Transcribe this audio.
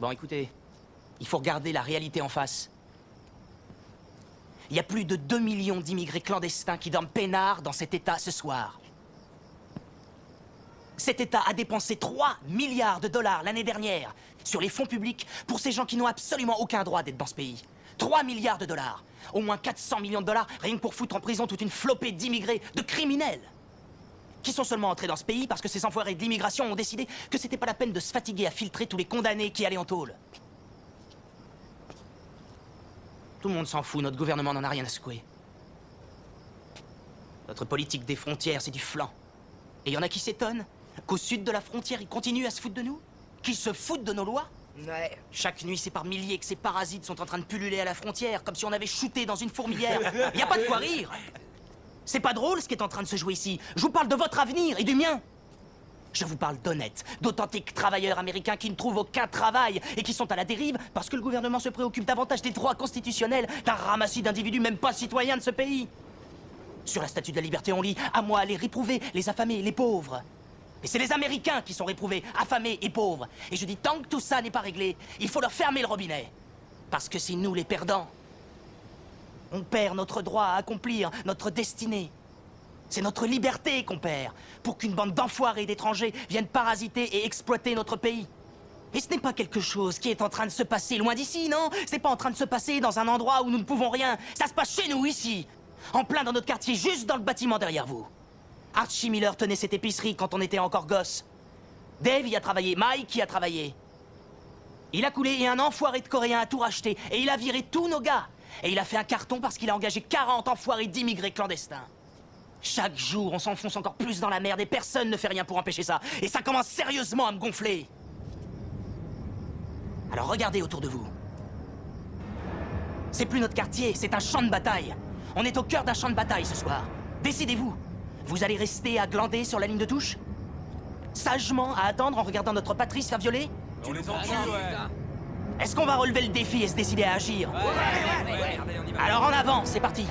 Bon, écoutez, il faut regarder la réalité en face. Il y a plus de 2 millions d'immigrés clandestins qui dorment peinards dans cet État ce soir. Cet État a dépensé 3 milliards de dollars l'année dernière sur les fonds publics pour ces gens qui n'ont absolument aucun droit d'être dans ce pays. 3 milliards de dollars. Au moins 400 millions de dollars, rien que pour foutre en prison toute une flopée d'immigrés, de criminels, qui sont seulement entrés dans ce pays parce que ces enfoirés de l'immigration ont décidé que c'était pas la peine de se fatiguer à filtrer tous les condamnés qui allaient en tôle. Tout le monde s'en fout, notre gouvernement n'en a rien à secouer. Notre politique des frontières, c'est du flan. Et il y en a qui s'étonnent qu'au sud de la frontière, ils continuent à se foutre de nous? Qu'ils se foutent de nos lois? Ouais. Chaque nuit, c'est par milliers que ces parasites sont en train de pulluler à la frontière, comme si on avait shooté dans une fourmilière. Y a pas de quoi rire. C'est pas drôle ce qui est en train de se jouer ici. Je vous parle de votre avenir et du mien. Je vous parle d'honnêtes, d'authentiques travailleurs américains qui ne trouvent aucun travail et qui sont à la dérive parce que le gouvernement se préoccupe davantage des droits constitutionnels d'un ramassis d'individus même pas citoyens de ce pays. Sur la Statue de la Liberté, on lit « À moi les réprouvés, les affamés, les pauvres ». Et c'est les Américains qui sont réprouvés, affamés et pauvres. Et je dis, tant que tout ça n'est pas réglé, il faut leur fermer le robinet. Parce que c'est nous les perdants. On perd notre droit à accomplir notre destinée. C'est notre liberté qu'on perd, pour qu'une bande d'enfoirés d'étrangers viennent parasiter et exploiter notre pays. Et ce n'est pas quelque chose qui est en train de se passer loin d'ici, non? C'est pas en train de se passer dans un endroit où nous ne pouvons rien. Ça se passe chez nous, ici. En plein dans notre quartier, juste dans le bâtiment derrière vous. Archie Miller tenait cette épicerie quand on était encore gosse. Dave y a travaillé, Mike y a travaillé. Il a coulé et un enfoiré de Coréen a tout racheté. Et il a viré tous nos gars. Et il a fait un carton parce qu'il a engagé 40 enfoirés d'immigrés clandestins. Chaque jour, on s'enfonce encore plus dans la merde et personne ne fait rien pour empêcher ça. Et ça commence sérieusement à me gonfler. Alors regardez autour de vous. C'est plus notre quartier, c'est un champ de bataille. On est au cœur d'un champ de bataille ce soir. Décidez-vous. Vous allez rester à glander sur la ligne de touche? Sagement à attendre en regardant notre patrie se faire violer? On les encule, ouais. Est-ce qu'on va relever le défi et se décider à agir? Ouais. Alors en avant, c'est parti.